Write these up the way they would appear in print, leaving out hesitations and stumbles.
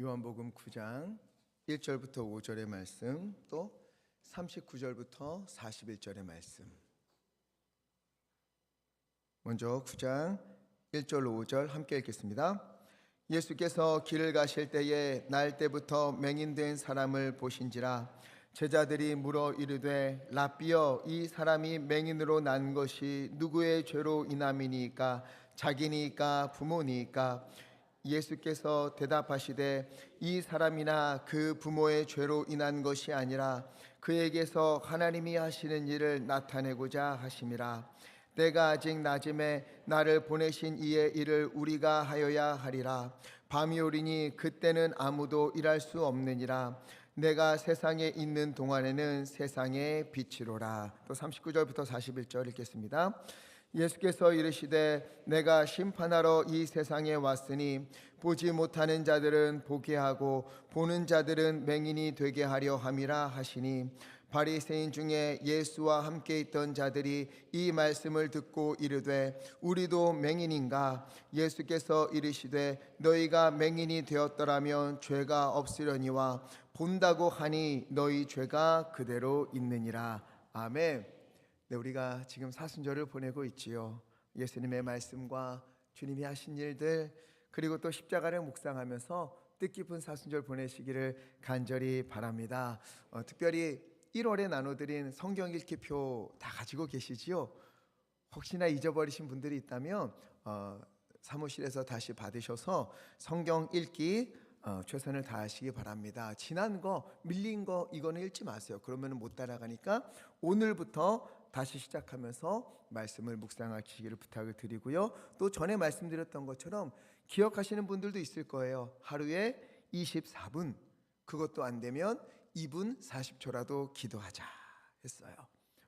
요한복음 9장 1절부터 5절의 말씀, 또 39절부터 41절의 말씀. 먼저 9장 1절 5절 함께 읽겠습니다. 예수께서 길을 가실 때에 날 때부터 맹인된 사람을 보신지라. 제자들이 물어 이르되 라삐여, 이 사람이 맹인으로 난 것이 누구의 죄로 인함이니까? 자기니까 부모니까? 예수께서 대답하시되 이 사람이나 그 부모의 죄로 인한 것이 아니라 그에게서 하나님이 하시는 일을 나타내고자 하심이라. 때가 아직 낮음에 나를 보내신 이의 일을 우리가 하여야 하리라. 밤이 오리니 그때는 아무도 일할 수 없느니라. 내가 세상에 있는 동안에는 세상의 빛이로라. 또 39절부터 41절 읽겠습니다. 예수께서 이르시되 내가 심판하러 이 세상에 왔으니 보지 못하는 자들은 보게 하고 보는 자들은 맹인이 되게 하려 함이라 하시니, 바리새인 중에 예수와 함께 있던 자들이 이 말씀을 듣고 이르되 우리도 맹인인가? 예수께서 이르시되 너희가 맹인이 되었더라면 죄가 없으려니와 본다고 하니 너희 죄가 그대로 있느니라. 아멘. 네, 우리가 지금 사순절을 보내고 있지요. 예수님의 말씀과 주님이 하신 일들, 그리고 또 십자가를 묵상하면서 뜻깊은 사순절 보내시기를 간절히 바랍니다. 특별히 1월에 나눠드린 성경 읽기표 다 가지고 계시지요? 혹시나 잊어버리신 분들이 있다면 사무실에서 다시 받으셔서 성경 읽기 최선을 다하시기 바랍니다. 지난 거, 밀린 거 이거는 읽지 마세요. 그러면 못 따라가니까 오늘부터 다시 시작하면서 말씀을 묵상하시기를 부탁을 드리고요. 또 전에 말씀드렸던 것처럼 기억하시는 분들도 있을 거예요. 하루에 24분, 그것도 안 되면 2분 40초라도 기도하자 했어요.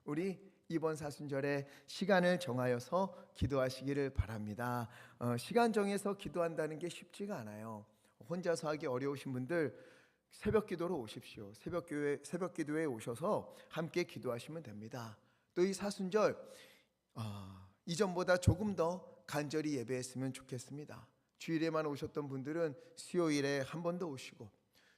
우리 이번 사순절에 시간을 정하여서 기도하시기를 바랍니다. 시간 정해서 기도한다는 게 쉽지가 않아요. 혼자서 하기 어려우신 분들 새벽 기도로 오십시오. 새벽 기도에 오셔서 함께 기도하시면 됩니다. 또 이 사순절 이전보다 조금 더 간절히 예배했으면 좋겠습니다. 주일에만 오셨던 분들은 수요일에 한 번 더 오시고,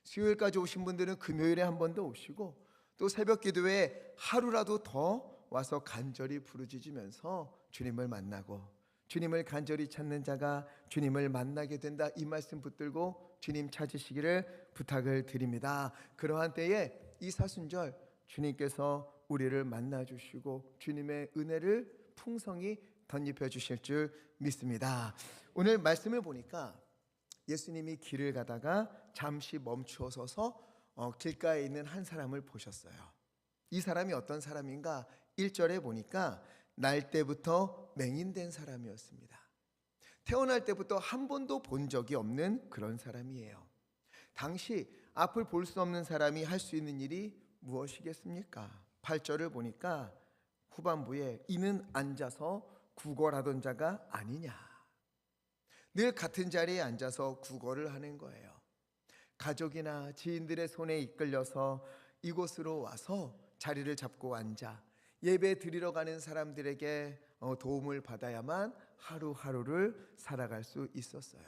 수요일까지 오신 분들은 금요일에 한 번 더 오시고, 또 새벽 기도에 하루라도 더 와서 간절히 부르짖으면서 주님을 만나고, 주님을 간절히 찾는 자가 주님을 만나게 된다, 이 말씀 붙들고 주님 찾으시기를 부탁을 드립니다. 그러한 때에 이 사순절 주님께서 우리를 만나주시고 주님의 은혜를 풍성히 덧입혀 주실 줄 믿습니다. 오늘 말씀을 보니까 예수님이 길을 가다가 잠시 멈추어 서서 길가에 있는 한 사람을 보셨어요. 이 사람이 어떤 사람인가? 1절에 보니까 날 때부터 맹인된 사람이었습니다. 태어날 때부터 한 번도 본 적이 없는 그런 사람이에요. 당시 앞을 볼 수 없는 사람이 할 수 있는 일이 무엇이겠습니까? 8절을 보니까 후반부에 이는 앉아서 구걸하던 자가 아니냐. 늘 같은 자리에 앉아서 구걸을 하는 거예요. 가족이나 지인들의 손에 이끌려서 이곳으로 와서 자리를 잡고 앉아 예배 드리러 가는 사람들에게 도움을 받아야만 하루하루를 살아갈 수 있었어요.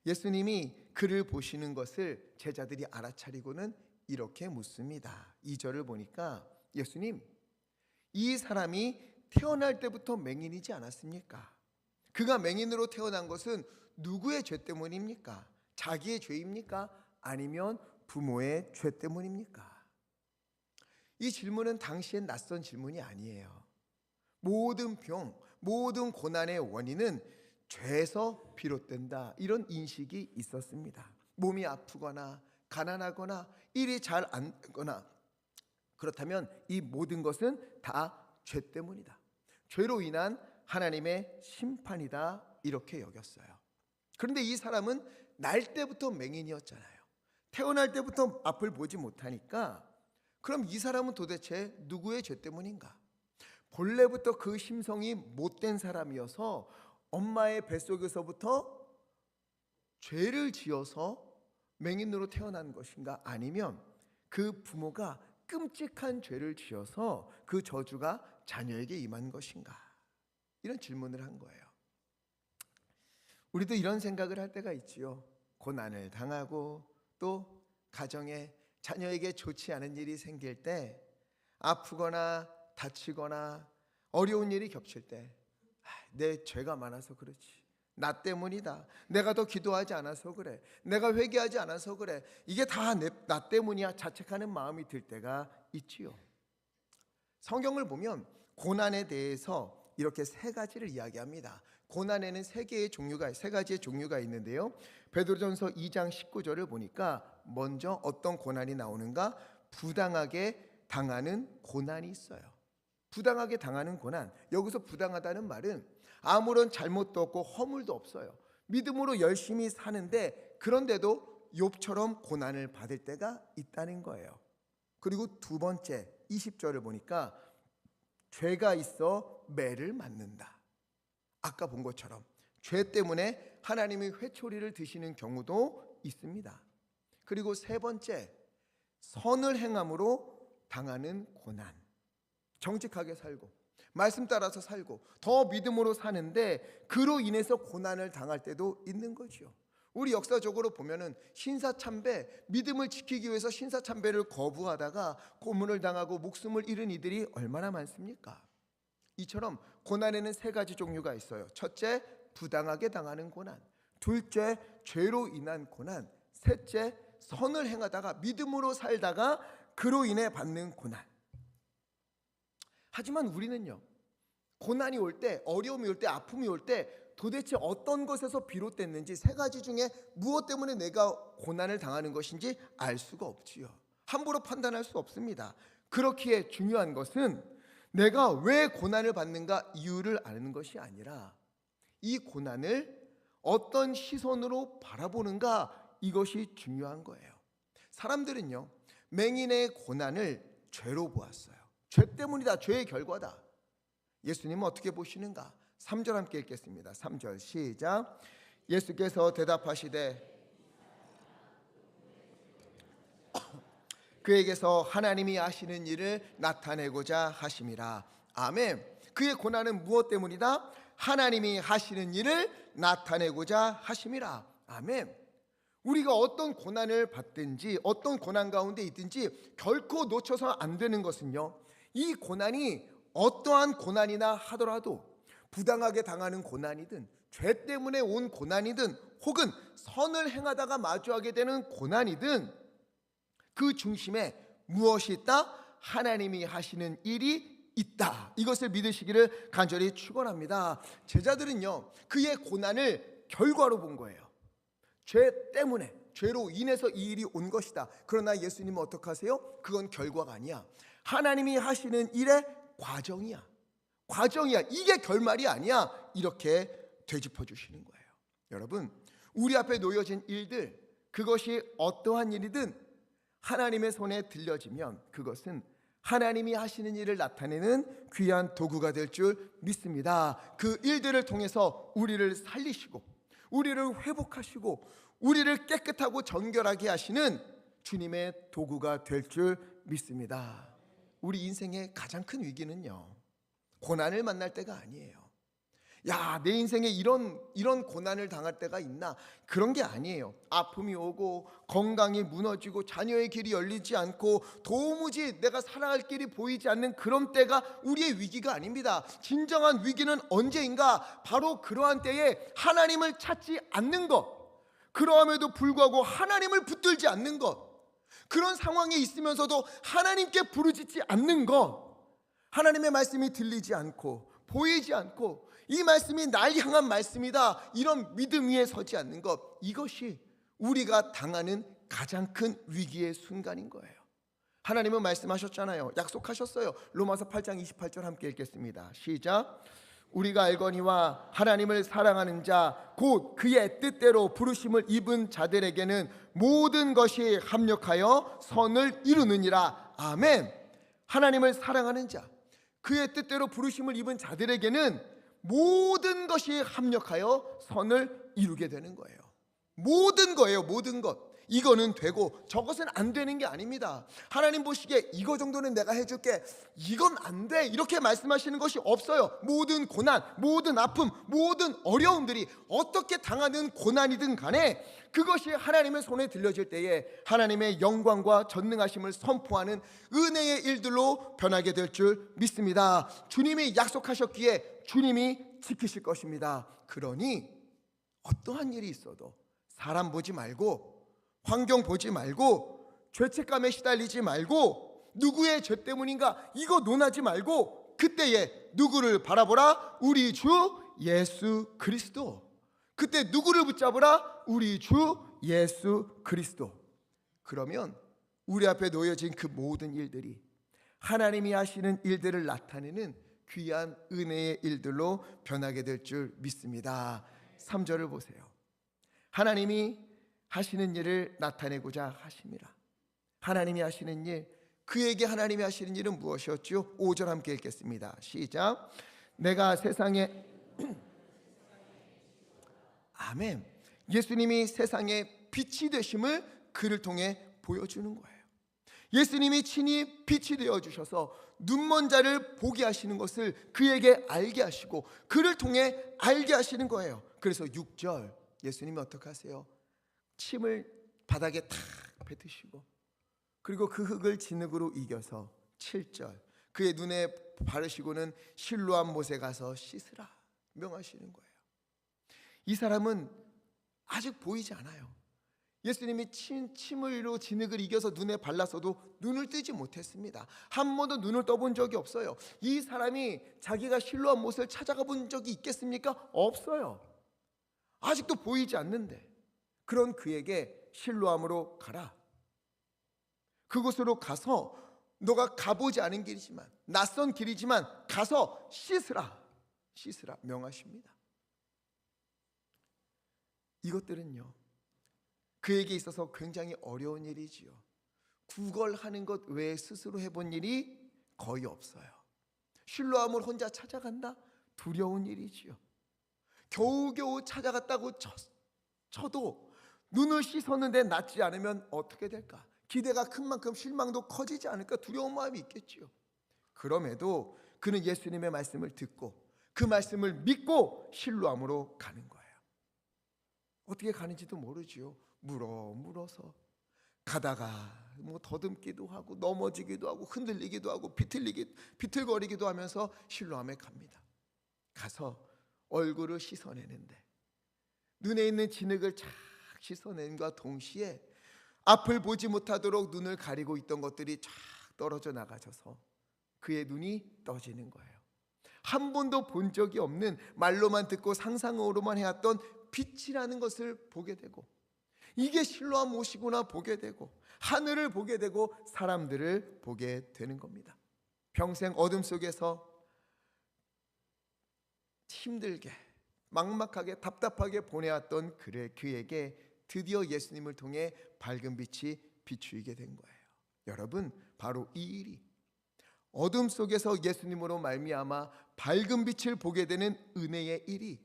예수님이 그를 보시는 것을 제자들이 알아차리고는 이렇게 묻습니다. 2절을 보니까 예수님, 이 사람이 태어날 때부터 맹인이지 않았습니까? 그가 맹인으로 태어난 것은 누구의 죄 때문입니까? 자기의 죄입니까? 아니면 부모의 죄 때문입니까? 이 질문은 당시엔 낯선 질문이 아니에요. 모든 병, 모든 고난의 원인은 죄에서 비롯된다, 이런 인식이 있었습니다. 몸이 아프거나 가난하거나 일이 잘 안 되거나 그렇다면 이 모든 것은 다 죄 때문이다, 죄로 인한 하나님의 심판이다, 이렇게 여겼어요. 그런데 이 사람은 날 때부터 맹인이었잖아요. 태어날 때부터 앞을 보지 못하니까 그럼 이 사람은 도대체 누구의 죄 때문인가? 본래부터 그 심성이 못된 사람이어서 엄마의 뱃속에서부터 죄를 지어서 맹인으로 태어난 것인가? 아니면 그 부모가 끔찍한 죄를 지어서 그 저주가 자녀에게 임한 것인가? 이런 질문을 한 거예요. 우리도 이런 생각을 할 때가 있지요. 고난을 당하고 또 가정에 자녀에게 좋지 않은 일이 생길 때, 아프거나 다치거나 어려운 일이 겹칠 때, 내 죄가 많아서 그렇지, 나 때문이다, 내가 더 기도하지 않아서 그래, 내가 회개하지 않아서 그래, 이게 다 나 때문이야 자책하는 마음이 들 때가 있지요. 성경을 보면 고난에 대해서 이렇게 세 가지를 이야기합니다. 고난에는 세 가지의 종류가 있는데요. 베드로전서 2장 19절을 보니까 먼저 어떤 고난이 나오는가? 부당하게 당하는 고난이 있어요. 부당하게 당하는 고난. 여기서 부당하다는 말은 아무런 잘못도 없고 허물도 없어요. 믿음으로 열심히 사는데 그런데도 욥처럼 고난을 받을 때가 있다는 거예요. 그리고 두 번째 20절을 보니까 죄가 있어 매를 맞는다. 아까 본 것처럼 죄 때문에 하나님이 회초리를 드시는 경우도 있습니다. 그리고 세 번째, 선을 행함으로 당하는 고난. 정직하게 살고 말씀 따라서 살고 더 믿음으로 사는데 그로 인해서 고난을 당할 때도 있는 거죠. 우리 역사적으로 보면은 신사참배, 믿음을 지키기 위해서 신사참배를 거부하다가 고문을 당하고 목숨을 잃은 이들이 얼마나 많습니까? 이처럼 고난에는 세 가지 종류가 있어요. 첫째, 부당하게 당하는 고난. 둘째, 죄로 인한 고난. 셋째, 선을 행하다가 믿음으로 살다가 그로 인해 받는 고난. 하지만 우리는요, 고난이 올 때, 어려움이 올 때, 아픔이 올 때 도대체 어떤 것에서 비롯됐는지, 세 가지 중에 무엇 때문에 내가 고난을 당하는 것인지 알 수가 없지요. 함부로 판단할 수 없습니다. 그렇기에 중요한 것은 내가 왜 고난을 받는가 이유를 아는 것이 아니라 이 고난을 어떤 시선으로 바라보는가, 이것이 중요한 거예요. 사람들은요, 맹인의 고난을 죄로 보았어요. 죄 때문이다, 죄의 결과다. 예수님은 어떻게 보시는가? 3절 함께 읽겠습니다. 3절 시작. 예수께서 대답하시되 그에게서 하나님이 하시는 일을 나타내고자 하심이라. 아멘. 그의 고난은 무엇 때문이다? 하나님이 하시는 일을 나타내고자 하심이라. 아멘. 우리가 어떤 고난을 받든지 어떤 고난 가운데 있든지 결코 놓쳐서 안 되는 것은요, 이 고난이 어떠한 고난이나 하더라도 부당하게 당하는 고난이든 죄 때문에 온 고난이든 혹은 선을 행하다가 마주하게 되는 고난이든 그 중심에 무엇이 있다? 하나님이 하시는 일이 있다. 이것을 믿으시기를 간절히 축원합니다. 제자들은요, 그의 고난을 결과로 본 거예요. 죄 때문에, 죄로 인해서 이 일이 온 것이다. 그러나 예수님은 어떻게 하세요? 그건 결과가 아니야. 하나님이 하시는 일의 과정이야. 이게 결말이 아니야. 이렇게 되짚어 주시는 거예요. 여러분, 우리 앞에 놓여진 일들, 그것이 어떠한 일이든 하나님의 손에 들려지면 그것은 하나님이 하시는 일을 나타내는 귀한 도구가 될 줄 믿습니다. 그 일들을 통해서 우리를 살리시고 우리를 회복하시고 우리를 깨끗하고 정결하게 하시는 주님의 도구가 될 줄 믿습니다. 우리 인생의 가장 큰 위기는요, 고난을 만날 때가 아니에요. 야, 내 인생에 이런 고난을 당할 때가 있나? 그런 게 아니에요. 아픔이 오고 건강이 무너지고 자녀의 길이 열리지 않고 도무지 내가 살아갈 길이 보이지 않는 그런 때가 우리의 위기가 아닙니다. 진정한 위기는 언제인가? 바로 그러한 때에 하나님을 찾지 않는 것, 그러함에도 불구하고 하나님을 붙들지 않는 것, 그런 상황에 있으면서도 하나님께 부르짖지 않는 것, 하나님의 말씀이 들리지 않고 보이지 않고 이 말씀이 날 향한 말씀이다, 이런 믿음 위에 서지 않는 것, 이것이 우리가 당하는 가장 큰 위기의 순간인 거예요. 하나님은 말씀하셨잖아요. 약속하셨어요. 로마서 8장 28절 함께 읽겠습니다. 시작. 우리가 알거니와 하나님을 사랑하는 자 곧 그의 뜻대로 부르심을 입은 자들에게는 모든 것이 합력하여 선을 이루느니라. 아멘. 하나님을 사랑하는 자, 그의 뜻대로 부르심을 입은 자들에게는 모든 것이 합력하여 선을 이루게 되는 거예요. 모든 거예요. 모든 것. 이거는 되고 저것은 안 되는 게 아닙니다. 하나님 보시기에 이거 정도는 내가 해줄게, 이건 안 돼, 이렇게 말씀하시는 것이 없어요. 모든 고난, 모든 아픔, 모든 어려움들이 어떻게 당하는 고난이든 간에 그것이 하나님의 손에 들려질 때에 하나님의 영광과 전능하심을 선포하는 은혜의 일들로 변하게 될 줄 믿습니다. 주님이 약속하셨기에 주님이 지키실 것입니다. 그러니 어떠한 일이 있어도 사람 보지 말고, 환경 보지 말고, 죄책감에 시달리지 말고, 누구의 죄 때문인가 이거 논하지 말고, 그때에 누구를 바라보라? 우리 주 예수 그리스도. 그때 누구를 붙잡으라? 우리 주 예수 그리스도. 그러면 우리 앞에 놓여진 그 모든 일들이 하나님이 하시는 일들을 나타내는 귀한 은혜의 일들로 변하게 될 줄 믿습니다. 3절을 보세요. 하나님이 하시는 일을 나타내고자 하심이라. 하나님이 하시는 일, 그에게 하나님이 하시는 일은 무엇이었죠? 5절 함께 읽겠습니다. 시작. 내가 세상에 아멘. 예수님이 세상의 빛이 되심을 그를 통해 보여주는 거예요. 예수님이 친히 빛이 되어주셔서 눈먼 자를 보게 하시는 것을 그에게 알게 하시고 그를 통해 알게 하시는 거예요. 그래서 6절 예수님이 어떻게 하세요? 침을 바닥에 탁 뱉으시고 그리고 그 흙을 진흙으로 이겨서 7절 그의 눈에 바르시고는 실로암 못에 가서 씻으라 명하시는 거예요. 이 사람은 아직 보이지 않아요. 예수님이 침으로 진흙을 이겨서 눈에 발랐어도 눈을 뜨지 못했습니다. 한 번도 눈을 떠본 적이 없어요. 이 사람이 자기가 실로암 못을 찾아가 본 적이 있겠습니까? 없어요. 아직도 보이지 않는데 그런 그에게 실로암으로 가라. 그곳으로 가서 너가 가보지 않은 길이지만 낯선 길이지만 가서 씻으라 명하십니다. 이것들은요 그에게 있어서 굉장히 어려운 일이지요. 구걸하는 것 외에 스스로 해본 일이 거의 없어요. 실로암을 혼자 찾아간다? 두려운 일이지요. 겨우겨우 찾아갔다고 쳐도 눈을 씻었는데 낫지 않으면 어떻게 될까? 기대가 큰 만큼 실망도 커지지 않을까? 두려운 마음이 있겠지요. 그럼에도 그는 예수님의 말씀을 듣고 그 말씀을 믿고 실로암으로 가는 거예요. 어떻게 가는지도 모르지요. 물어서 가다가 더듬기도 하고 넘어지기도 하고 흔들리기도 하고 비틀거리기도 하면서 실로암에 갑니다. 가서 얼굴을 씻어내는데 눈에 있는 진흙을 착 씻어낸과 동시에 앞을 보지 못하도록 눈을 가리고 있던 것들이 쫙 떨어져 나가져서 그의 눈이 떠지는 거예요. 한 번도 본 적이 없는, 말로만 듣고 상상으로만 해왔던 빛이라는 것을 보게 되고, 이게 실로암 못이구나 보게 되고, 하늘을 보게 되고 사람들을 보게 되는 겁니다. 평생 어둠 속에서 힘들게 막막하게 답답하게 보내왔던 그에게 드디어 예수님을 통해 밝은 빛이 비추이게 된 거예요. 여러분, 바로 이 일이 어둠 속에서 예수님으로 말미암아 밝은 빛을 보게 되는 은혜의 일이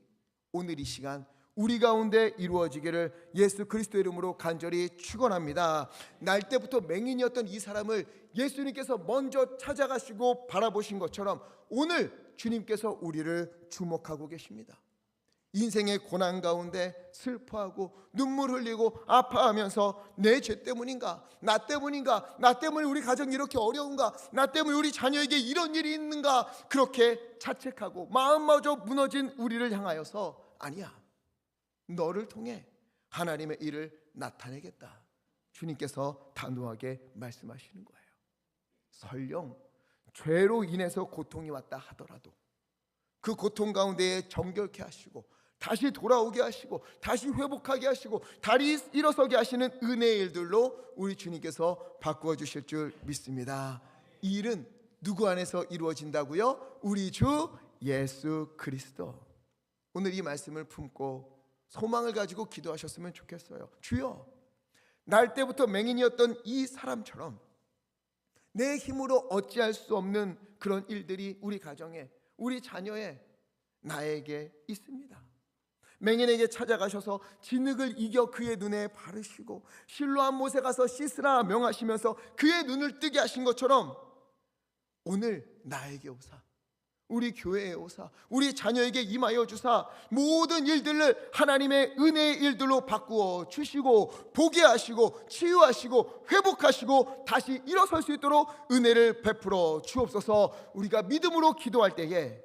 오늘 이 시간 우리 가운데 이루어지기를 예수 그리스도 이름으로 간절히 축원합니다. 날 때부터 맹인이었던 이 사람을 예수님께서 먼저 찾아가시고 바라보신 것처럼 오늘 주님께서 우리를 주목하고 계십니다. 인생의 고난 가운데 슬퍼하고 눈물 흘리고 아파하면서 내 죄 때문인가? 나 때문인가? 나 때문에 우리 가정이 이렇게 어려운가? 나 때문에 우리 자녀에게 이런 일이 있는가? 그렇게 자책하고 마음마저 무너진 우리를 향하여서 아니야, 너를 통해 하나님의 일을 나타내겠다, 주님께서 단호하게 말씀하시는 거예요. 설령 죄로 인해서 고통이 왔다 하더라도 그 고통 가운데에 정결케 하시고 다시 돌아오게 하시고 다시 회복하게 하시고 다리 일어서게 하시는 은혜의 일들로 우리 주님께서 바꾸어 주실 줄 믿습니다. 이 일은 누구 안에서 이루어진다고요? 우리 주 예수 그리스도. 오늘 이 말씀을 품고 소망을 가지고 기도하셨으면 좋겠어요. 주여, 날 때부터 맹인이었던 이 사람처럼 내 힘으로 어찌할 수 없는 그런 일들이 우리 가정에, 우리 자녀에, 나에게 있습니다. 맹인에게 찾아가셔서 진흙을 이겨 그의 눈에 바르시고 실로암 못에 가서 씻으라 명하시면서 그의 눈을 뜨게 하신 것처럼 오늘 나에게 오사, 우리 교회에 오사, 우리 자녀에게 임하여 주사 모든 일들을 하나님의 은혜의 일들로 바꾸어 주시고 보게 하시고 치유하시고 회복하시고 다시 일어설 수 있도록 은혜를 베풀어 주옵소서. 우리가 믿음으로 기도할 때에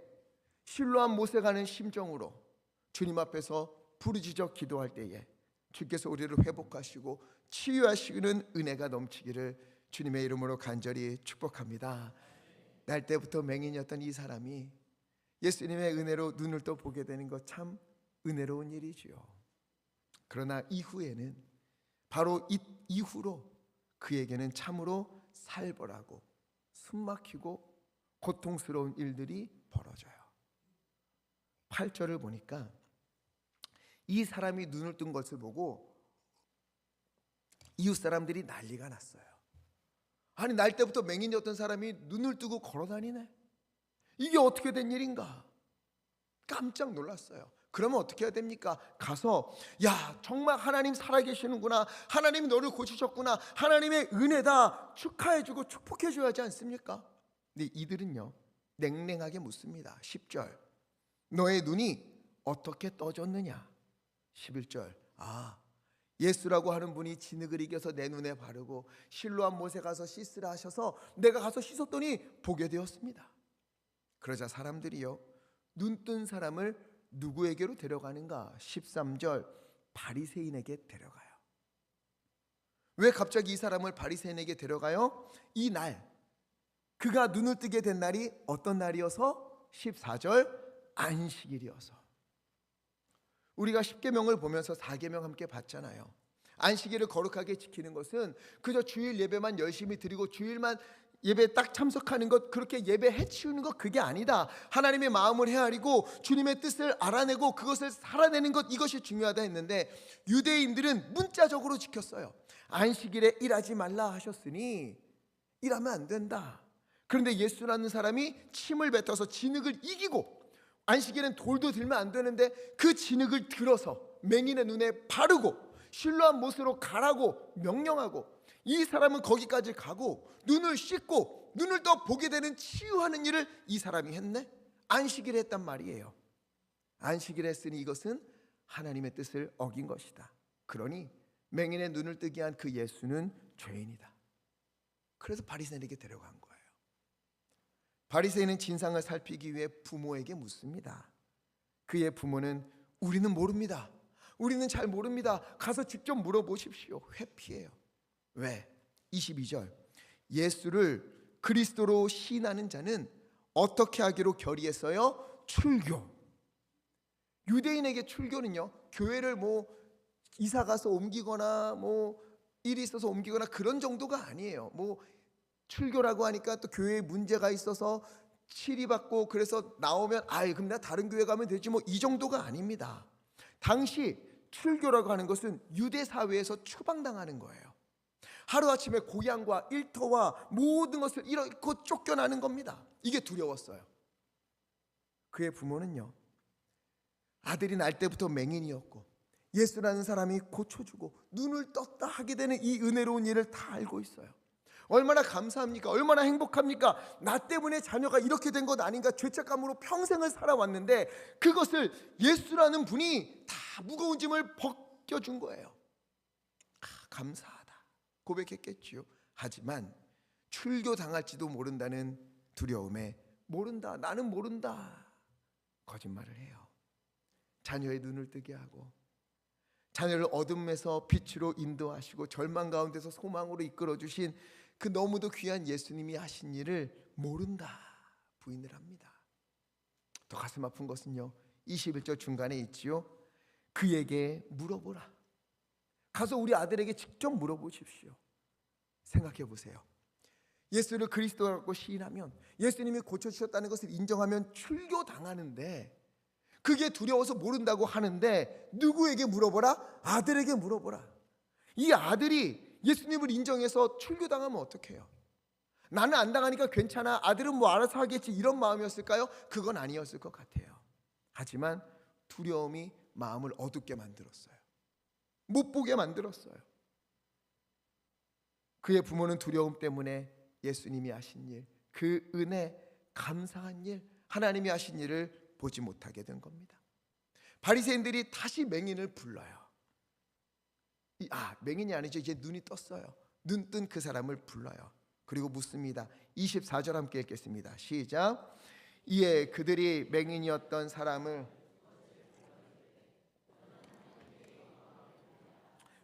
실로암 못에 가는 심정으로 주님 앞에서 부르짖어 기도할 때에 주께서 우리를 회복하시고 치유하시는 은혜가 넘치기를 주님의 이름으로 간절히 축복합니다. 날 때부터 맹인이었던 이 사람이 예수님의 은혜로 눈을 또 보게 되는 것 참 은혜로운 일이지요. 그러나 이후에는 바로 이후로 그에게는 참으로 살벌하고 숨막히고 고통스러운 일들이 벌어져요. 8절을 보니까 이 사람이 눈을 뜬 것을 보고 이웃 사람들이 난리가 났어요. 아니, 날 때부터 맹인이었던 사람이 눈을 뜨고 걸어다니네. 이게 어떻게 된 일인가? 깜짝 놀랐어요. 그러면 어떻게 해야 됩니까? 가서 야, 정말 하나님 살아계시는구나, 하나님이 너를 고치셨구나, 하나님의 은혜다 축하해주고 축복해줘야 하지 않습니까? 근데 이들은요 냉랭하게 묻습니다. 10절, 너의 눈이 어떻게 떠졌느냐? 11절, 예수라고 하는 분이 진흙을 이겨서 내 눈에 바르고 실로암 못에 가서 씻으라 하셔서 내가 가서 씻었더니 보게 되었습니다. 그러자 사람들이요 눈뜬 사람을 누구에게로 데려가는가? 13절, 바리새인에게 데려가요. 왜 갑자기 이 사람을 바리새인에게 데려가요? 이 날, 그가 눈을 뜨게 된 날이 어떤 날이어서? 14절, 안식일이어서. 우리가 십계명을 보면서 4계명 함께 봤잖아요. 안식일을 거룩하게 지키는 것은 그저 주일 예배만 열심히 드리고 주일만 예배에 딱 참석하는 것, 그렇게 예배 해치우는 것, 그게 아니다. 하나님의 마음을 헤아리고 주님의 뜻을 알아내고 그것을 살아내는 것, 이것이 중요하다 했는데 유대인들은 문자적으로 지켰어요. 안식일에 일하지 말라 하셨으니 일하면 안 된다. 그런데 예수라는 사람이 침을 뱉어서 진흙을 이기고, 안식일엔 돌도 들면 안 되는데 그 진흙을 들어서 맹인의 눈에 바르고 실로암 못으로 가라고 명령하고, 이 사람은 거기까지 가고 눈을 씻고 눈을 또 보게 되는 치유하는 일을 이 사람이 했네. 안식일에 했단 말이에요. 안식일에 했으니 이것은 하나님의 뜻을 어긴 것이다. 그러니 맹인의 눈을 뜨게 한 그 예수는 죄인이다. 그래서 바리새인에게 데려간 거예요. 바리새인은 진상을 살피기 위해 부모에게 묻습니다. 그의 부모는 우리는 모릅니다, 우리는 잘 모릅니다, 가서 직접 물어보십시오. 회피해요. 왜? 22절, 예수를 그리스도로 시인하는 자는 어떻게 하기로 결의했어요? 출교. 유대인에게 출교는요 교회를 이사 가서 옮기거나 일이 있어서 옮기거나 그런 정도가 아니에요. 출교라고 하니까 또 교회에 문제가 있어서 치리받고 그래서 나오면 그럼 내가 다른 교회 가면 되지, 이 정도가 아닙니다. 당시 출교라고 하는 것은 유대 사회에서 추방당하는 거예요. 하루아침에 고향과 일터와 모든 것을 잃고 쫓겨나는 겁니다. 이게 두려웠어요. 그의 부모는요 아들이 날 때부터 맹인이었고 예수라는 사람이 고쳐주고 눈을 떴다 하게 되는 이 은혜로운 일을 다 알고 있어요. 얼마나 감사합니까? 얼마나 행복합니까? 나 때문에 자녀가 이렇게 된 것 아닌가 죄책감으로 평생을 살아왔는데 그것을 예수라는 분이 다 무거운 짐을 벗겨준 거예요. 감사하다 고백했겠지요. 하지만 출교당할지도 모른다는 두려움에 모른다, 나는 모른다 거짓말을 해요. 자녀의 눈을 뜨게 하고 자녀를 어둠에서 빛으로 인도하시고 절망 가운데서 소망으로 이끌어주신 그 너무도 귀한 예수님이 하신 일을 모른다 부인을 합니다. 더 가슴 아픈 것은요 21절 중간에 있지요. 그에게 물어보라. 가서 우리 아들에게 직접 물어보십시오. 생각해 보세요. 예수를 그리스도라고 시인하면, 예수님이 고쳐주셨다는 것을 인정하면 출교당하는데 그게 두려워서 모른다고 하는데 누구에게 물어보라? 아들에게 물어보라. 이 아들이 예수님을 인정해서 출교당하면 어떡해요? 나는 안 당하니까 괜찮아, 아들은 알아서 하겠지, 이런 마음이었을까요? 그건 아니었을 것 같아요. 하지만 두려움이 마음을 어둡게 만들었어요. 못 보게 만들었어요. 그의 부모는 두려움 때문에 예수님이 하신 일, 그 은혜, 감사한 일, 하나님이 하신 일을 보지 못하게 된 겁니다. 바리새인들이 다시 맹인을 불러요. 맹인이 아니죠. 이제 눈이 떴어요. 눈 뜬 그 사람을 불러요. 그리고 묻습니다. 24절 함께 읽겠습니다. 시작. 이에 그들이 맹인이었던 사람을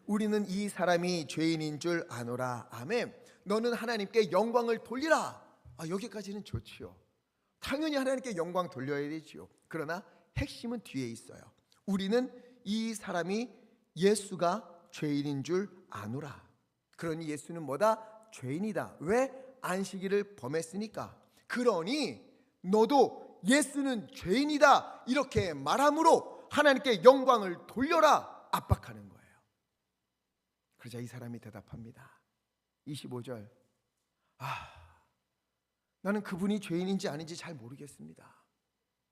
우리는 이 사람이 죄인인 줄 아노라. 아멘. 너는 하나님께 영광을 돌리라. 여기까지는 좋지요. 당연히 하나님께 영광 돌려야 되지요. 그러나 핵심은 뒤에 있어요. 우리는 이 사람이 예수가 죄인인 줄 아노라. 그러니 예수는 뭐다? 죄인이다. 왜? 안식일을 범했으니까. 그러니 너도 예수는 죄인이다 이렇게 말함으로 하나님께 영광을 돌려라 압박하는 거예요. 그러자 이 사람이 대답합니다. 25절. 나는 그분이 죄인인지 아닌지 잘 모르겠습니다.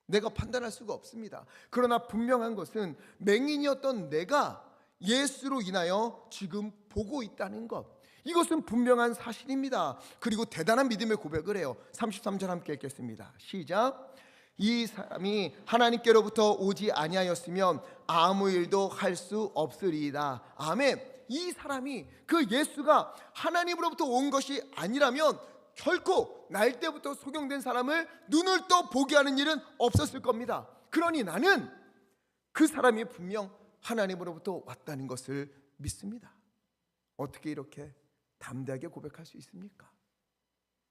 내가 판단할 수가 없습니다. 그러나 분명한 것은 맹인이었던 내가 예수로 인하여 지금 보고 있다는 것, 이것은 분명한 사실입니다. 그리고 대단한 믿음의 고백을 해요. 33절 함께 읽겠습니다. 시작. 이 사람이 하나님께로부터 오지 아니하였으면 아무 일도 할 수 없으리이다. 아멘. 이 사람이, 그 예수가 하나님으로부터 온 것이 아니라면 결코 날 때부터 소경된 사람을 눈을 떠 보게 하는 일은 없었을 겁니다. 그러니 나는 그 사람이 분명 하나님으로부터 왔다는 것을 믿습니다. 어떻게 이렇게 담대하게 고백할 수 있습니까?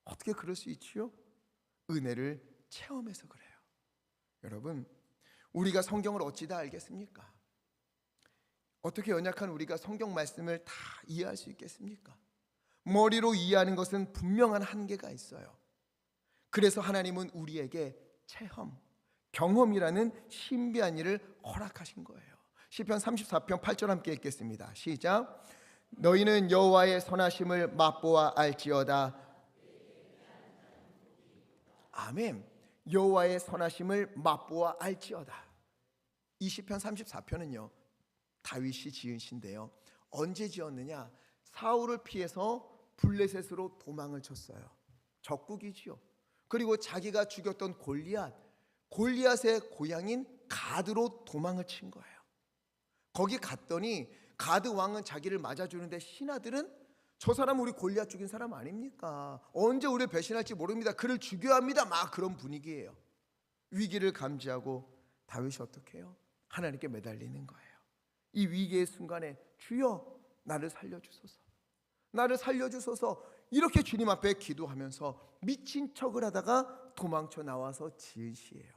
어떻게 그럴 수 있지요? 은혜를 체험해서 그래요. 여러분, 우리가 성경을 어찌 다 알겠습니까? 어떻게 연약한 우리가 성경 말씀을 다 이해할 수 있겠습니까? 머리로 이해하는 것은 분명한 한계가 있어요. 그래서 하나님은 우리에게 체험, 경험이라는 신비한 일을 허락하신 거예요. 시편 34편 8절 함께 읽겠습니다. 시작. 너희는 여호와의 선하심을 맛보아 알지어다. 아멘. 여호와의 선하심을 맛보아 알지어다. 이 시편 34편은요 다윗이 지은 시인데요. 언제 지었느냐? 사울을 피해서 블레셋으로 도망을 쳤어요. 적국이지요. 그리고 자기가 죽였던 골리앗의 고향인 가드로 도망을 친 거예요. 거기 갔더니 가드 왕은 자기를 맞아주는데 신하들은 저 사람 우리 골리앗 죽인 사람 아닙니까? 언제 우리를 배신할지 모릅니다. 그를 죽여야 합니다. 막 그런 분위기예요. 위기를 감지하고 다윗이 어떻게 해요? 하나님께 매달리는 거예요. 이 위기의 순간에 주여 나를 살려주소서, 나를 살려주소서, 이렇게 주님 앞에 기도하면서 미친 척을 하다가 도망쳐 나와서 지은 시예요.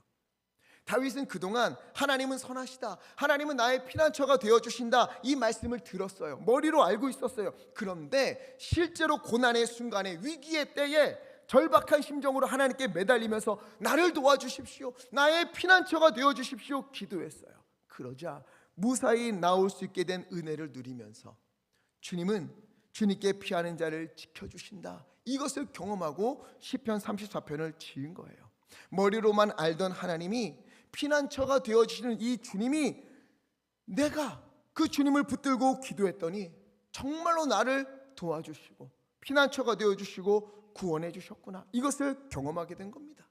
다윗은 그동안 하나님은 선하시다, 하나님은 나의 피난처가 되어주신다, 이 말씀을 들었어요. 머리로 알고 있었어요. 그런데 실제로 고난의 순간에, 위기의 때에 절박한 심정으로 하나님께 매달리면서 나를 도와주십시오, 나의 피난처가 되어주십시오 기도했어요. 그러자 무사히 나올 수 있게 된 은혜를 누리면서 주님은 주님께 피하는 자를 지켜주신다, 이것을 경험하고 시편 34편을 지은 거예요. 머리로만 알던 하나님이 피난처가 되어주시는 이 주님이, 내가 그 주님을 붙들고 기도했더니 정말로 나를 도와주시고 피난처가 되어주시고 구원해 주셨구나, 이것을 경험하게 된 겁니다.